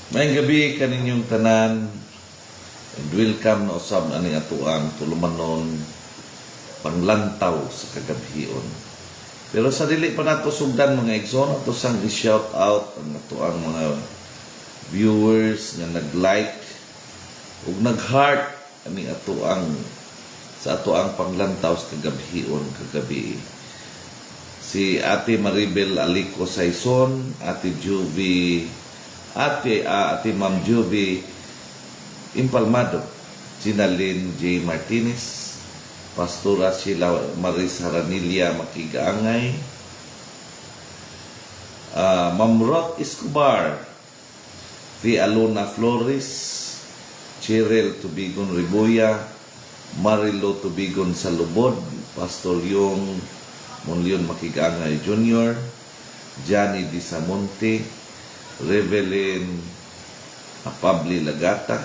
Maayong gabi kaninyong tanan and welcome na usab ani atuang tulumanon panglantaw sa kagabhion. Pero sa dili pa nato sugdan mga igsoon, ato sang i-shout out ang atuang mga viewers nga nag-like ug nag-heart ani atuang sa atuang panglantaw sa kagabhion kagabi. Si Ate Maribel Alico Saison, Ate Juvie, Ate Ma'am Juvie Impalmado, Sinalin J. Martinez, Pastora Sheila Maris Haranilia Makigaangay, Ma'am Rot Escobar, V. Alona Flores, Cheryl Tubigon Riboya, Marilo Tubigon Salubod, Pastor Yung Monleon Makigaangay Jr., Johnny Disamonte, Revelin Pabli Lagata,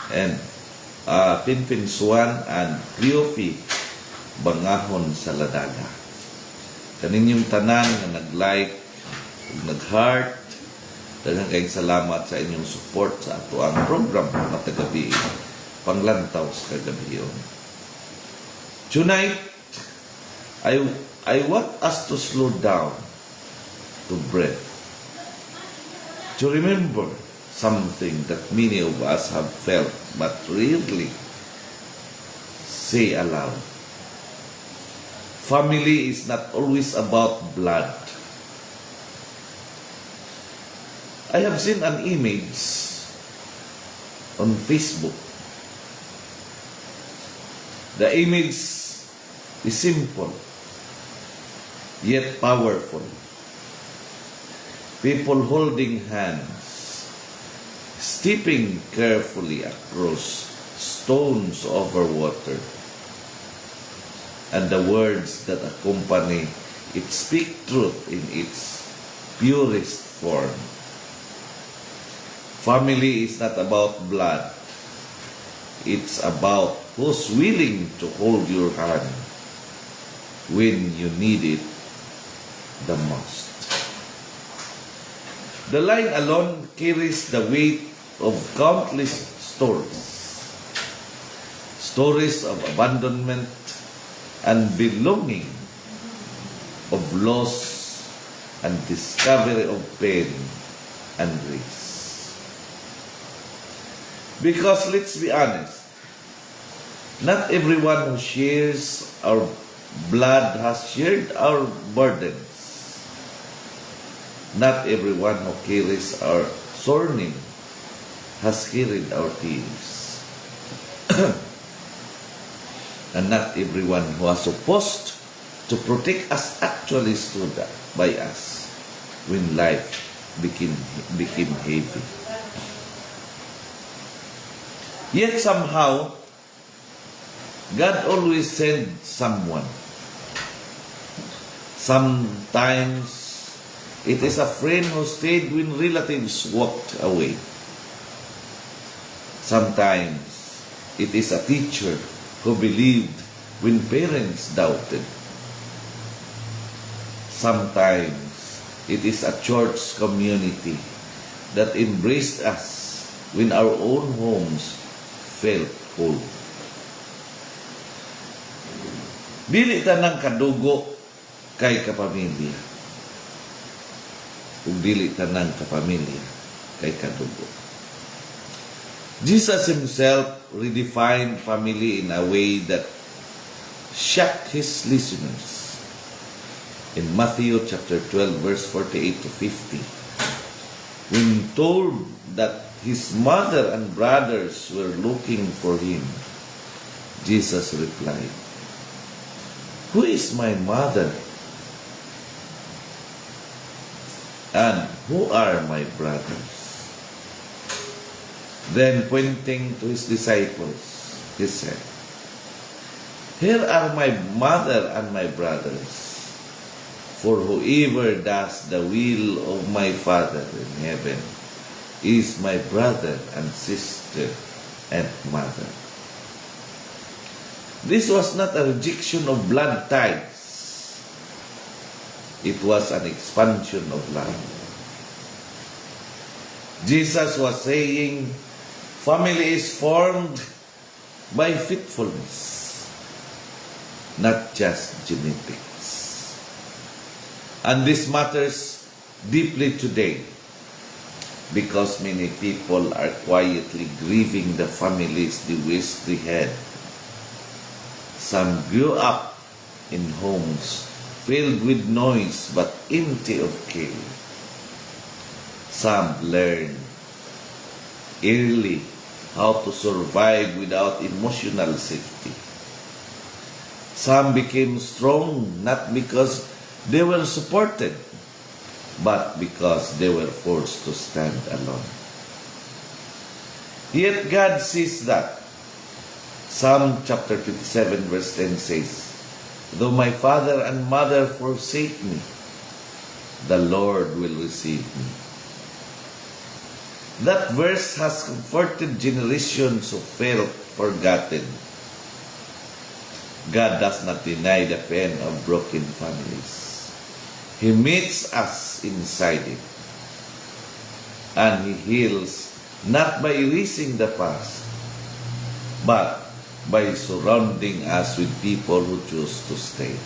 and Finfin Suan and Cleofi Bangahon sa Ladaga. Kaninyong tanan nga nag-like ug nag-heart, daghang kayong salamat sa inyong support sa ato ang program matagabi panglantaw sa kagabiyon. Tonight, I want us to slow down to breath, to remember something that many of us have felt but rarely say aloud. Family is not always about blood. I have seen an image on Facebook. The image is simple yet powerful. People holding hands, stepping carefully across stones over water, and the words that accompany it speak truth in its purest form. Family is not about blood. It's about who's willing to hold your hand when you need it the most. The line alone carries the weight of countless stories. Stories of abandonment and belonging, of loss and discovery of pain and grace. Because let's be honest, not everyone who shares our blood has shared our burdens. Not everyone who carries our surname has carried our tears. And not everyone who was supposed to protect us actually stood by us when life became heavy. Yet somehow, God always sends someone. Sometimes it is a friend who stayed when relatives walked away. Sometimes it is a teacher who believed when parents doubted. Sometimes it is a church community that embraced us when our own homes felt cold. Dili tanang kadugo kay kapamilya, ug dili tanang kapamilya kay kadugo. Jesus himself redefined family in a way that shocked his listeners. In Matthew chapter 12 verse 48 to 50, when told that his mother and brothers were looking for him, Jesus replied, "Who is my mother? And who are my brothers?" Then pointing to his disciples, he said, "Here are my mother and my brothers. For whoever does the will of my Father in heaven is my brother and sister and mother." This was not a rejection of blood ties. It was an expansion of love. Jesus was saying, family is formed by faithfulness, not just genetics. And this matters deeply today because many people are quietly grieving the families they wish they had. Some grew up in homes filled with noise but empty of care. Some learned early how to survive without emotional safety. Some became strong not because they were supported, but because they were forced to stand alone. Yet God sees that. Psalm chapter 57 verse 10 says, though my father and mother forsake me, the Lord will receive me. That verse has comforted generations who felt forgotten. God does not deny the pain of broken families. He meets us inside it. And He heals not by erasing the past, but by surrounding us with people who choose to stay.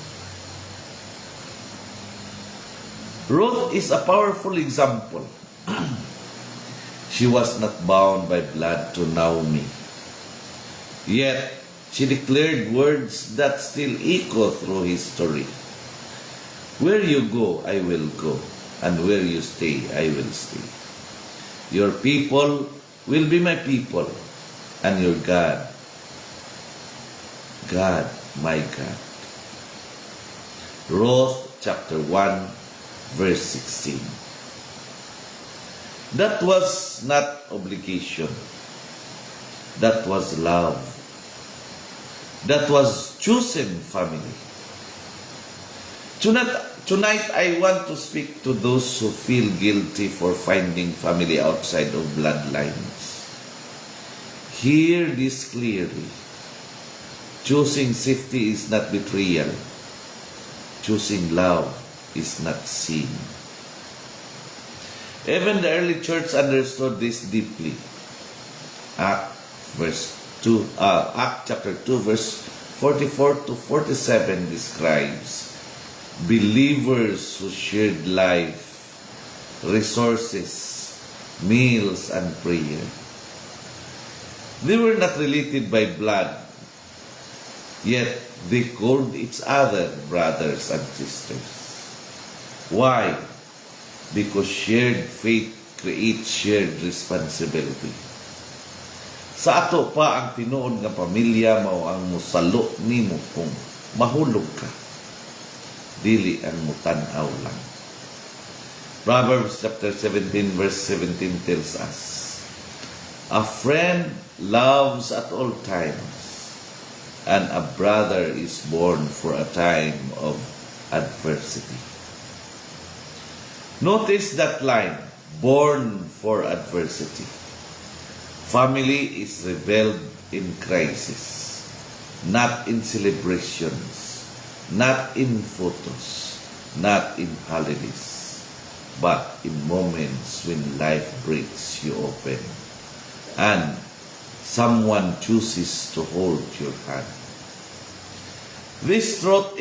Ruth is a powerful example. She was not bound by blood to Naomi. Yet, she declared words that still echo through history. Where you go, I will go, and where you stay, I will stay. Your people will be my people, and your God, God, my God. Ruth chapter 1, verse 16. That was not obligation. That was love. That was chosen family. Tonight, I want to speak to those who feel guilty for finding family outside of bloodlines. Hear this clearly. Choosing safety is not betrayal. Choosing love is not sin. Even the early church understood this deeply. Acts chapter 2 verse 44 to 47 describes believers who shared life, resources, meals, and prayer. They were not related by blood, yet they called each other brothers and sisters. Why? Because shared faith creates shared responsibility. Sa ato pa ang tinuod nga pamilya mao ang musalo nimo kung mahulog ka. Dili ang mutan-aw lang. Proverbs chapter 17 verse 17 tells us, a friend loves at all times, and a brother is born for a time of adversity. Notice that line, born for adversity. Family is revealed in crisis, not in celebrations, not in photos, not in holidays, but in moments when life breaks you open and someone chooses to hold your hand. This truth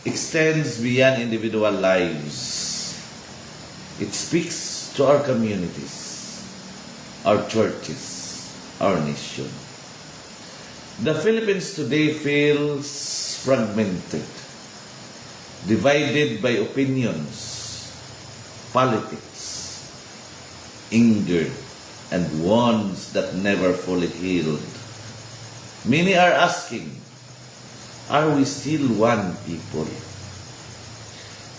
extends beyond individual lives. It speaks to our communities, our churches, our nation. The Philippines today feels fragmented, divided by opinions, politics, anger, and wounds that never fully healed. Many are asking, are we still one people?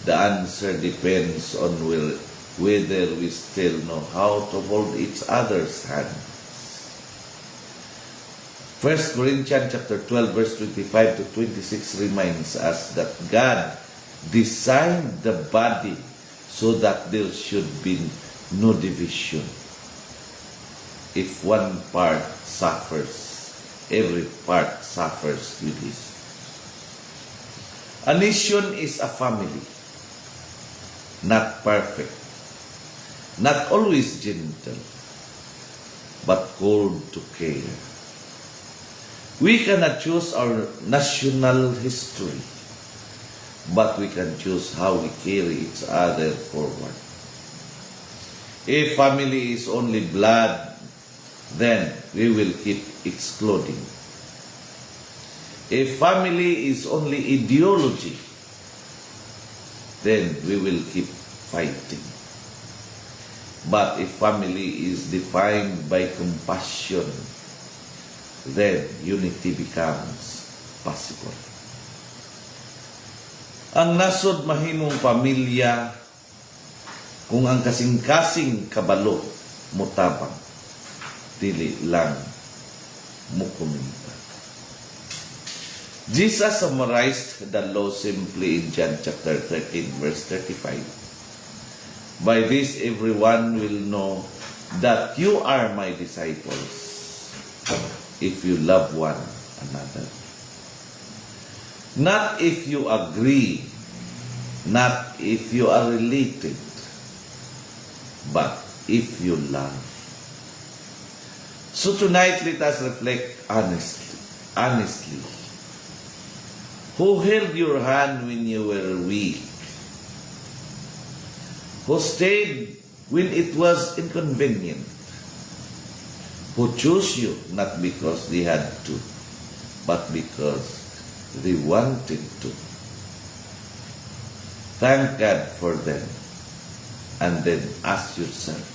The answer depends on whether we still know how to hold each other's hands. 1 Corinthians chapter 12 verse 25 to 26 reminds us that God designed the body so that there should be no division. If one part suffers, every part suffers with it. A nation is a family, not perfect. not always gentle, but called to care. We cannot choose our national history, but we can choose how we carry each other forward. If family is only blood, then we will keep excluding. If family is only ideology, then we will keep fighting. But if family is defined by compassion, then unity becomes possible. Ang nasod mahimong pamilya kung ang kasing-kasing kabalo mutabang, dili lang mukuminta. Jesus summarized the law simply in John chapter 13 verse 35. By this everyone will know that you are my disciples, if you love one another. Not if you agree, not if you are related, but if you love. So tonight, let us reflect honestly. Who held your hand when you were weak? Who stayed when it was inconvenient? Who chose you not because they had to, but because they wanted to. Thank God for them. And then ask yourself,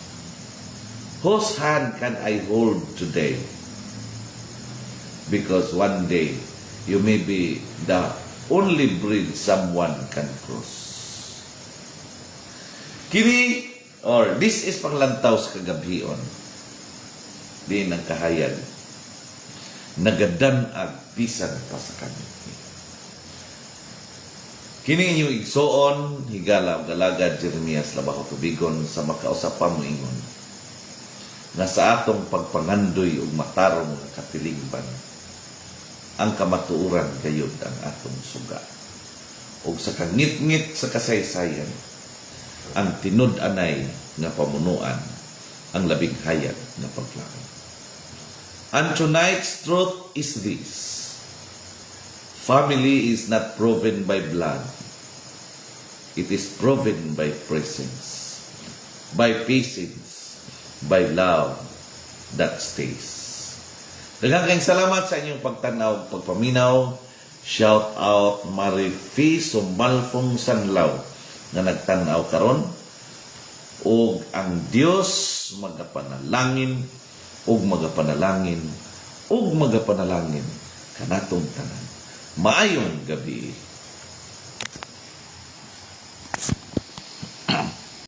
whose hand can I hold today? Because one day, you may be the only bridge someone can cross. This is panglantaw sa kagabhion. Di ng kahayag, nagadanag bisan pa sa kanya. Kini inyong igsoon, higala galagad Jeremias labaho tubigon sa makausapang moingon, nga sa atong pagpangandoy ug matarong nga katilingban, ang kamatuoran gayud ang atong suga. Ug sa kangit-ngit sa kasaysayan, ang tinud-anay nga pamunuan, ang labing hayag nga paglaom. And tonight's truth is this: family is not proven by blood. It is proven by presence, by patience, by love that stays. Daghang kayong salamat sa inyong pagtanaw, pagpaminaw. Shout out Marifi Sumalfong Sanlaw nga nagtanaw karon. Og ang Dios magapanalangin ug magapanalangin kanatong tanan. Maayong gabi.